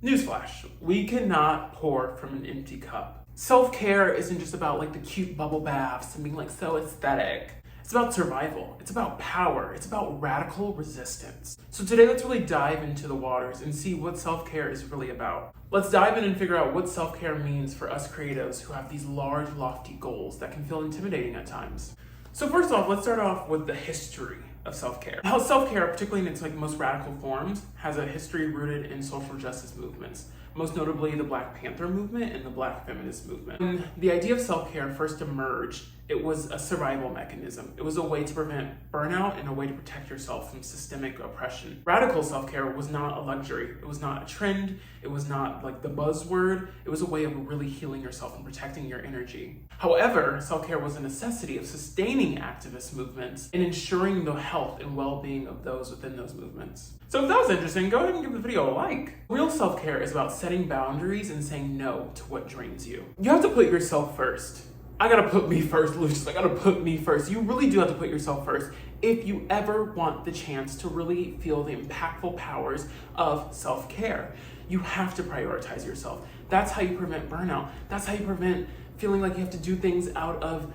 Newsflash, we cannot pour from an empty cup. Self-care isn't just about like the cute bubble baths and being like so aesthetic. It's about survival, it's about power, it's about radical resistance. So today let's really dive into the waters and see what self-care is really about. Let's dive in and figure out what self-care means for us creatives who have these large, lofty goals that can feel intimidating at times. So first off, let's start off with the history of self-care. How self-care, particularly in its most radical forms, has a history rooted in social justice movements, most notably the Black Panther movement and the Black feminist movement. When the idea of self-care first emerged, it was a survival mechanism. It was a way to prevent burnout and a way to protect yourself from systemic oppression. Radical self-care was not a luxury. It was not a trend. It was not like the buzzword. It was a way of really healing yourself and protecting your energy. However, self-care was a necessity of sustaining activist movements and ensuring the health and well-being of those within those movements. So if that was interesting, go ahead and give the video a like. Real self-care is about setting boundaries and saying no to what drains you. You have to put yourself first. I gotta put me first, Lucius. I gotta put me first. You really do have to put yourself first if you ever want the chance to really feel the impactful powers of self-care. You have to prioritize yourself. That's how you prevent burnout. That's how you prevent feeling like you have to do things out of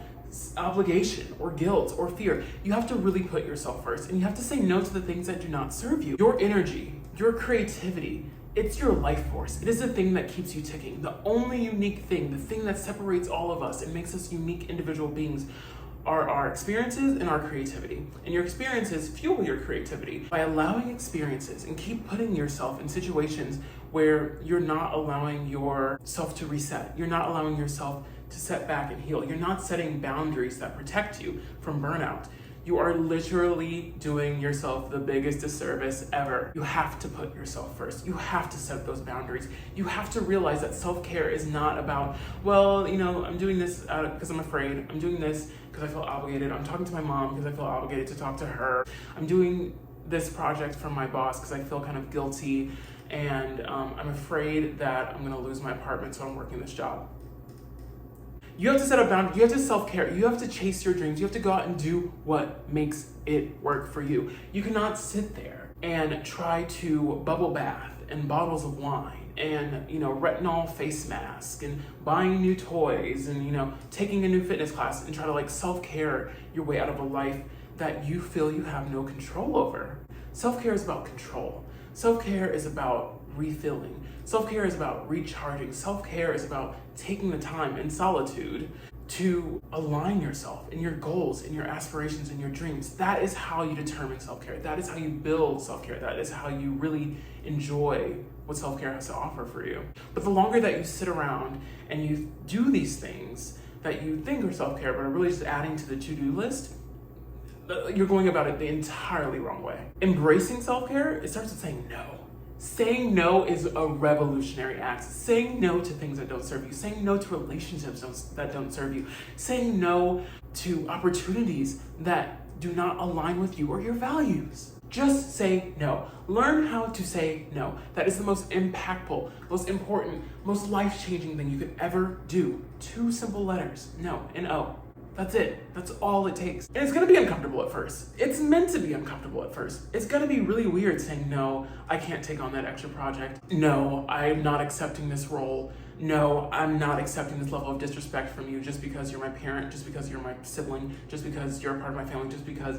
obligation or guilt or fear. You have to really put yourself first, and you have to say no to the things that do not serve you. Your energy, your creativity, it's your life force. It is the thing that keeps you ticking. The only unique thing, the thing that separates all of us and makes us unique individual beings are our experiences and our creativity. And your experiences fuel your creativity. By allowing experiences and keep putting yourself in situations where you're not allowing yourself to reset, you're not allowing yourself to set back and heal, you're not setting boundaries that protect you from burnout, you are literally doing yourself the biggest disservice ever. You have to put yourself first. You have to set those boundaries. You have to realize that self-care is not about, well, I'm doing this because I'm afraid. I'm doing this because I feel obligated. I'm talking to my mom because I feel obligated to talk to her. I'm doing this project from my boss because I feel kind of guilty, and I'm afraid that I'm gonna lose my apartment, so I'm working this job. You have to set a boundary, you have to self-care, you have to chase your dreams, you have to go out and do what makes it work for you. You cannot sit there and try to bubble bath and bottles of wine and retinol face mask and buying new toys and taking a new fitness class and try to self-care your way out of a life that you feel you have no control over. Self-care is about control. Self-care is about refilling. Self-care is about recharging. Self-care is about taking the time in solitude to align yourself in your goals, in your aspirations, in your dreams. That is how you determine self-care. That is how you build self-care. That is how you really enjoy what self-care has to offer for you. But the longer that you sit around and you do these things that you think are self-care but are really just adding to the to-do list, you're going about it the entirely wrong way. Embracing self-care, it starts with saying no. Saying no is a revolutionary act. Saying no to things that don't serve you. Saying no to relationships that don't serve you. Saying no to opportunities that do not align with you or your values. Just say no. Learn how to say no. That is the most impactful, most important, most life-changing thing you could ever do. 2 simple letters, no and O. That's it. That's all it takes. And it's gonna be uncomfortable at first. It's meant to be uncomfortable at first. It's gonna be really weird saying, no, I can't take on that extra project. No, I'm not accepting this role. No, I'm not accepting this level of disrespect from you just because you're my parent, just because you're my sibling, just because you're a part of my family, just because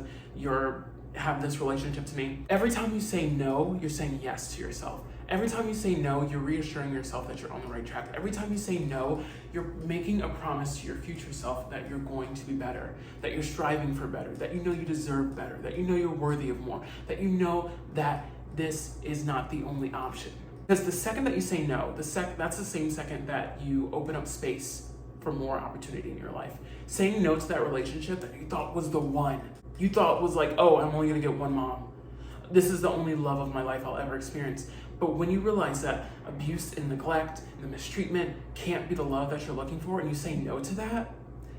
have this relationship to me. Every time you say no, you're saying yes to yourself. Every time you say no, you're reassuring yourself that you're on the right track. Every time you say no, you're making a promise to your future self that you're going to be better, that you're striving for better, that you know you deserve better, that you know you're worthy of more, that you know that this is not the only option. Because the second that you say no, that's the same second that you open up space for more opportunity in your life. Saying no to that relationship that you thought was the one, you thought was like, oh, I'm only gonna get one mom. This is the only love of my life I'll ever experience. But when you realize that abuse and neglect and the mistreatment can't be the love that you're looking for, and you say no to that,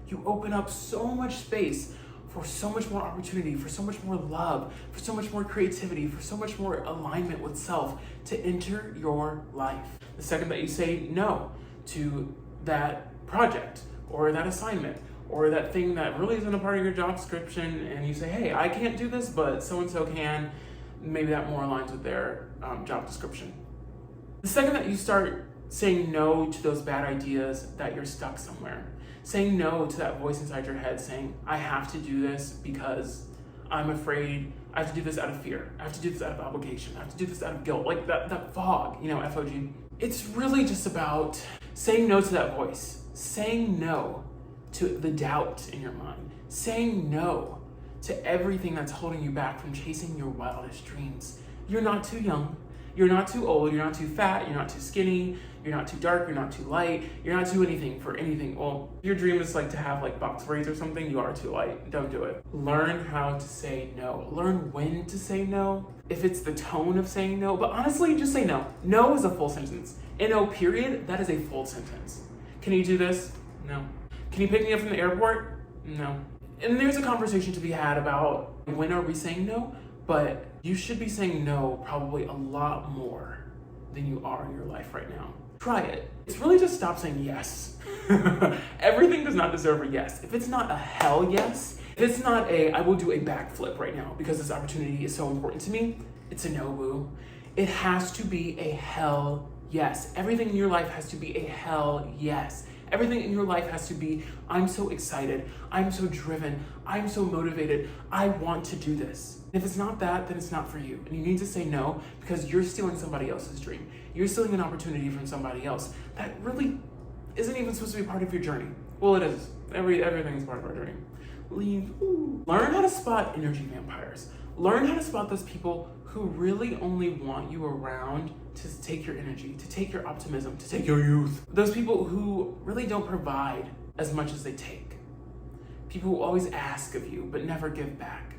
you open up so much space for so much more opportunity, for so much more love, for so much more creativity, for so much more alignment with self to enter your life. The second that you say no to that project or that assignment or that thing that really isn't a part of your job description, and you say, hey, I can't do this, but so-and-so can, maybe that more aligns with their job description. The second that you start saying no to those bad ideas that you're stuck somewhere, saying no to that voice inside your head saying, I have to do this because I'm afraid, I have to do this out of fear, I have to do this out of obligation, I have to do this out of guilt, like that fog, FOG. It's really just about saying no to that voice, saying no to the doubt in your mind, saying no to everything that's holding you back from chasing your wildest dreams. You're not too young, you're not too old, you're not too fat, you're not too skinny, you're not too dark, you're not too light, you're not too anything for anything. Well, if your dream is like to have like box braids or something, you are too light, don't do it. Learn how to say no. Learn when to say no, if it's the tone of saying no, but honestly, just say no. No is a full sentence. N-O period, that is a full sentence. Can you do this? No. Can you pick me up from the airport? No. And there's a conversation to be had about when are we saying no, but you should be saying no probably a lot more than you are in your life right now. Try it. It's really just stop saying yes. Everything does not deserve a yes. If it's not a hell yes, if it's not I will do a backflip right now because this opportunity is so important to me, it's a no, boo. It has to be a hell yes. Everything in your life has to be a hell yes. Everything in your life has to be, I'm so excited, I'm so driven, I'm so motivated, I want to do this. If it's not that, then it's not for you. And you need to say no because you're stealing somebody else's dream. You're stealing an opportunity from somebody else that really isn't even supposed to be part of your journey. Well, it is. Everything is part of our journey. Learn how to spot energy vampires. Learn how to spot those people who really only want you around to take your energy, to take your optimism, to take your youth. Those people who really don't provide as much as they take. People who always ask of you but never give back.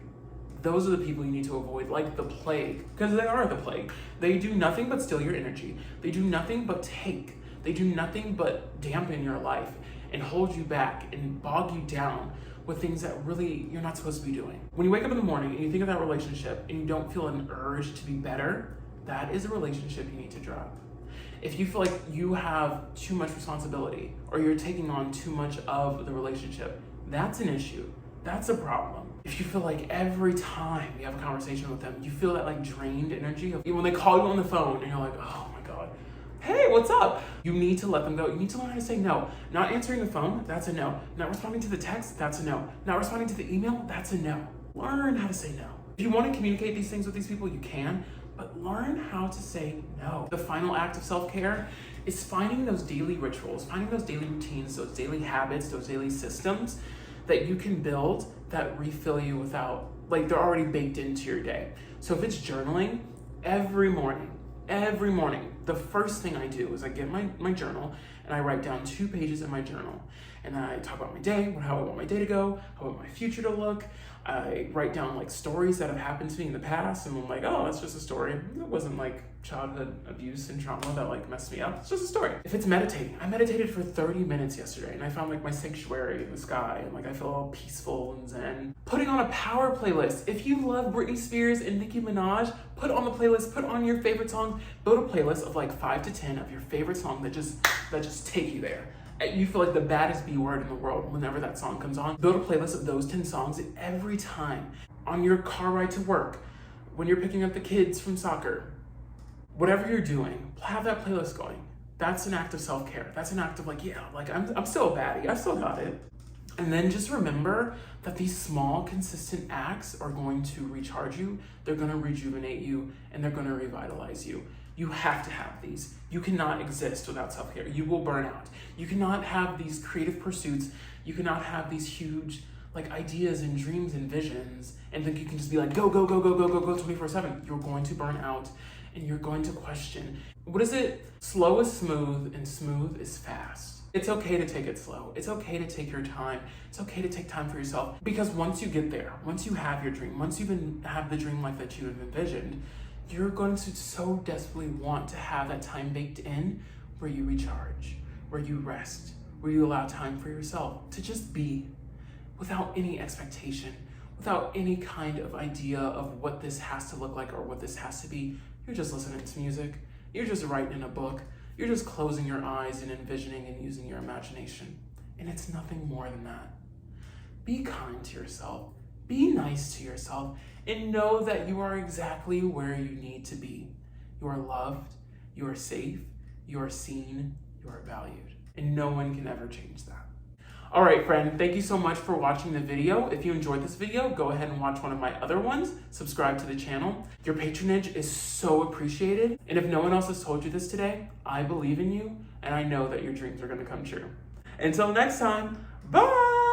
Those are the people you need to avoid like the plague, because they are the plague. They do nothing but steal your energy. They do nothing but take. They do nothing but dampen your life and hold you back and bog you down with things that really you're not supposed to be doing. When you wake up in the morning and you think of that relationship and you don't feel an urge to be better, that is a relationship you need to drop. If you feel like you have too much responsibility or you're taking on too much of the relationship, that's an issue. That's a problem. If you feel like every time you have a conversation with them, you feel that like drained energy, when they call you on the phone and you're like, oh my God, hey, what's up? You need to let them go. You need to learn how to say no. Not answering the phone, that's a no. Not responding to the text, that's a no. Not responding to the email, that's a no. Learn how to say no. If you want to communicate these things with these people, you can, but learn how to say no. The final act of self-care is finding those daily rituals, finding those daily routines, those daily habits, those daily systems that you can build that refill you without, like they're already baked into your day. So if it's journaling, every morning, the first thing I do is I get my journal and I write down 2 pages in my journal. And I talk about my day, how I want my day to go, how I want my future to look. I write down like stories that have happened to me in the past and I'm like, oh, that's just a story. It wasn't like childhood abuse and trauma that like messed me up. It's just a story. If it's meditating, I meditated for 30 minutes yesterday and I found like my sanctuary in the sky and like I feel all peaceful and zen. Putting on a power playlist. If you love Britney Spears and Nicki Minaj, put on the playlist, put on your favorite songs, build a playlist of like 5 to 10 of your favorite songs that just take you there. You feel like the baddest B word in the world whenever that song comes on. Build a playlist of those 10 songs every time. On your car ride to work, when you're picking up the kids from soccer, whatever you're doing, have that playlist going. That's an act of self-care. That's an act of like, yeah, like I'm still a baddie, I still got it. And then just remember that these small, consistent acts are going to recharge you, they're gonna rejuvenate you, and they're gonna revitalize you. You have to have these. You cannot exist without self-care. You will burn out. You cannot have these creative pursuits. You cannot have these huge like ideas and dreams and visions and think you can just be like, go, 24/7. You're going to burn out and you're going to question. What is it? Slow is smooth and smooth is fast. It's okay to take it slow. It's okay to take your time. It's okay to take time for yourself because once you get there, once you have your dream, once you have the dream life that you have envisioned, you're going to so desperately want to have that time baked in where you recharge, where you rest, where you allow time for yourself to just be without any expectation, without any kind of idea of what this has to look like or what this has to be. You're just listening to music. You're just writing a book. You're just closing your eyes and envisioning and using your imagination. And it's nothing more than that. Be kind to yourself. Be nice to yourself and know that you are exactly where you need to be. You are loved, You are safe, you are seen, you are valued. And no one can ever change that. All right, friend, thank you so much for watching the video. If you enjoyed this video, go ahead and watch one of my other ones. Subscribe to the channel. Your patronage is so appreciated. And if no one else has told you this today, I believe in you, and I know that your dreams are gonna come true. Until next time, bye!